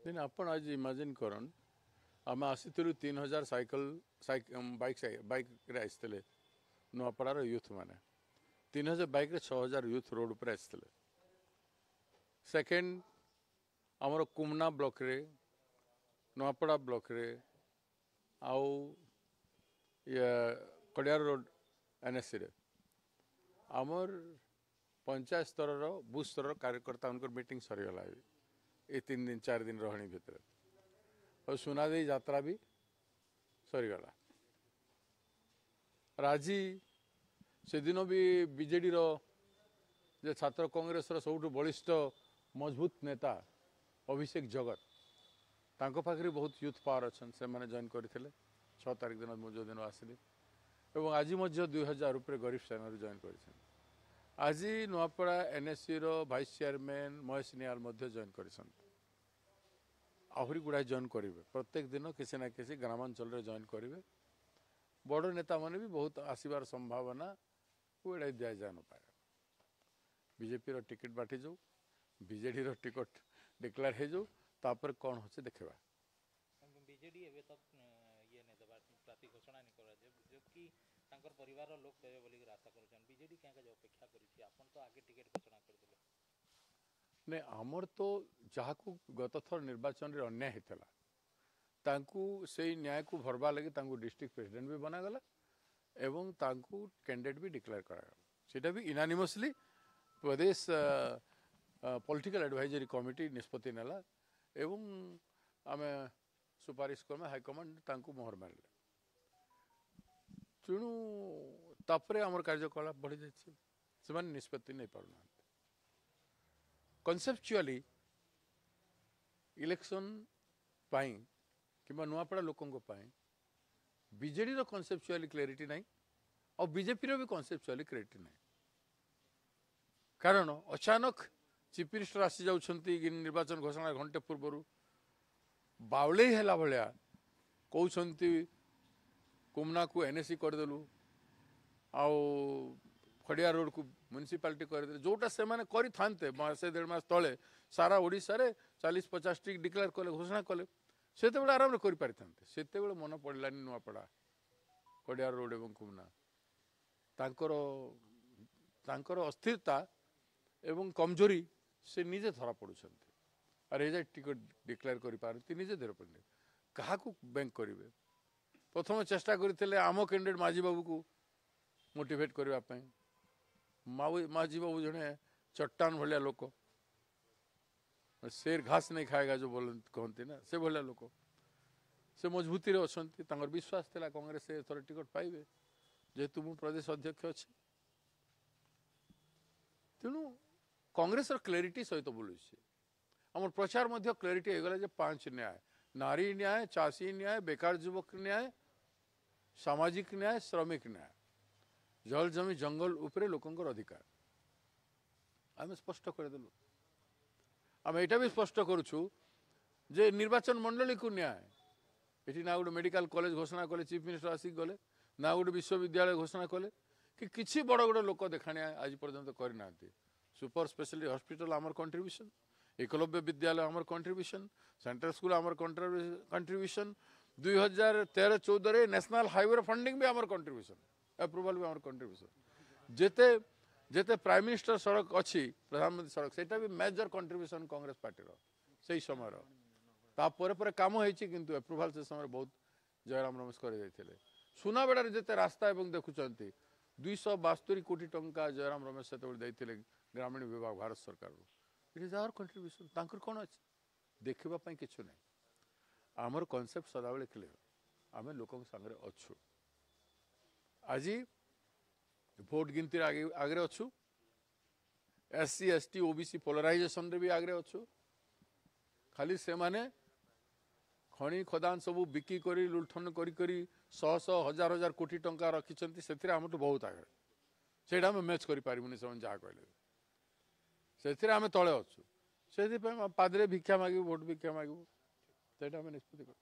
दिन आपण आज इमेजिन करन आम आसीलु 3000 बाइक रे आसते नुआपड़ार यूथ माने 3000 बाइक रे 6000 यूथ रोड पर आसते सेकेंड आमर कुमना ब्लॉक रे नुआपड़ा ब्लॉक रे आउ ये कड़ियार रोड एनएससी रे आमर पंचायत स्तर बूथ स्तर कार्यकर्ता उनकर मीटिंग सरीगला ये 3 दिन 4 दिन रहनी भितर और सुनादे यात्रा भी सरीगला राजी से दिन भी बीजेडी रो जे छात्र कांग्रेस रो सबुठ बलिष्ठ मजबूत नेता अभिषेक जगत तांको पाखरी बहुत यूथ पावर अच्छन से माने जॉइन करथिले 6 तारिख दिन मो जो दिन आसिली एवं आज मध्य 2000 रुपये गरीब सेना जॉइन कर आज नुआपड़ा एनएससी रो भाइस चेयरमैन महेश निहाल मध्य जॉइन कर आहरी गुड़ाए जॉइन करेंगे प्रत्येक दिन किसी ना किसी ग्रामांचल रे जॉइन करेंगे बड़ नेता माने भी बहुत आसबार संभावना गुड़ाई दि जा न पाए बीजेपी रो टिकट बांटी जाऊ बीजेडी रो टिकट डिक्लेयर हो जाऊ तापर कौन होचे देखा बीजेडी एबे तक ये ने दबा प्राति घोषणा नहीं करा जो कि तांकर परिवार रो लोग कहबे बोली आशा करछन बीजेडी क्या जो अपेक्षा करी छी आपन तो आगे टिकट घोषणा कर दिले ने आमर तो जहाँ को गत थर निर्वाचन रे अन्याय हेतला तांकू से न्याय को भरबा लगी तांकू डिस्ट्रिक्ट प्रेसिडेंट भी बना गला एवं तांकू कैंडिडेट भी डिक्लेयर करा गला सेटा भी इनानिमसली प्रदेश पॉलिटिकल एडवाइजरी कमिटी निष्पत्ति नेला एवं आमे सुपारिश क्रमे हाईकमांड तांकू मोहर मारले तेणु तापरे आमर कार्यकलाप बढ़ी जाइए से निष्पत्ति नहीं पारना कनसेप्चुअली इलेक्शन पाई किंबा नुआपड़ा लोकों पाई बीजेडी रो कनसेप्चुअली क्लैरिटी नहीं और बीजेपी रो भी कनसेप्चुअली क्लैरिटी नहीं कारण अचानक चीफ मिनिस्टर आसी जाउछंती निर्वाचन घोषणा घंटे पूर्व बावले हैला भलिया कहउछंती कुमना को एनएससी करदेलु आउ खड़िया रोड को म्युनिसिपालिटी करदे जोटा से माने करि थानते मासे 1.5 मास तले सारा ओडिसा रे 40-50 टी डिक्लेयर कले घोषणा कले सेते बेला आराम रे करि पारि थानते सेते बेला मन पड़लानी नुआपड़ा खड़िया रोड एवं कुमना तांकर अस्थिरता एवं कमजोरी से निजे धरा पड़ुछंती अरे जे टिकट डिक्लेयर करि पारती निजे धरा पड़ले कहा को बैंक करिवे प्रथम चेष्टा करथिले आमो कैंडिडेट माझी बाबू को मोटिवेट करबा पई माझी बाबू जने चट्टान भलिया लोक शेर घास नहीं खाएगा जो बोल कहते ना से भलिया लोक से मजबूती रे अछंती तांगर विश्वास थिला कांग्रेस से थोड़ा टिकट पाइबे जेतु मु प्रदेश अध्यक्ष अछि तेणु कांग्रेस रो क्लैरिटी सहित बोलुछि हमर प्रचार मध्य क्लैरिटी हो गला जे 5 न्याय नारी न्याय चाषी न्याय बेकार युवक न्याय सामाजिक न्याय श्रमिक न्याय जल जमी जंगल उपरे लोकंकर अधिकार आम स्पष्ट करदेलु आम एटा भी स्पष्ट करुछु जे निर्वाचन मंडली को न्याय एटी ना गोटे मेडिकल कॉलेज घोषणा कले चीफ मिनिस्टर आसिक गले ना गोटे विश्वविद्यालय घोषणा कले कि किछि बड़ बड़ लोक देखाणिया आज पर्यंत करना सुपर स्पेशलिटी हॉस्पिटल आमर कंट्रीब्यूशन एकलव्य विद्यालय आमर कंट्रीब्यूशन सेंट्रल स्कूल आमर कंट्रीब्यूशन 2013-14 रे नेशनल हाईवे फंडिंग भी आमर कंट्रीब्यूशन अप्रूवल भी आमर कंट्रीब्यूशन जेते जेते प्राइम मिनिस्टर सड़क अच्छी प्रधानमंत्री सड़क सेटा भी मेजर कंट्रीब्यूशन कांग्रेस पार्टी रो सही समय रो ता परे काम होईची किंतु अप्रूवल से समय बहुत जयराम रमेश कर जाइथिले सुनाबेड़ा रे जेते रास्ता एवं देखुचंती 272 कोटी टंका जयराम रमेश से देइथिले ग्रामीण विभाग भारत सरकार रो इट इज आवर कंट्रीब्यूशन तांकर कोन अछि देखिबा पई किछु नै आमर कांसेप्ट सदाबेले क्लियर आमे लोकन संगे अछु आज भोट गिनती आगे अच्छु एससी एसटी ओबीसी पोलराइजेशन रे भी आगे अच्छु खाली से माने खणी खदान सब बिकी करी लुठन करी 100 हजार हजार कोटी टंका रखिछंती सेथिरे हम तो बहुत आगे सेटा हम मैच करि पारिबुनी समन जा कहले सेथिरे हम तळे अच्छु सेथि पे पादरे भिक्षा मागिबु भोट भिक्षा मागिबु सेटा हम निष्पत्ति कर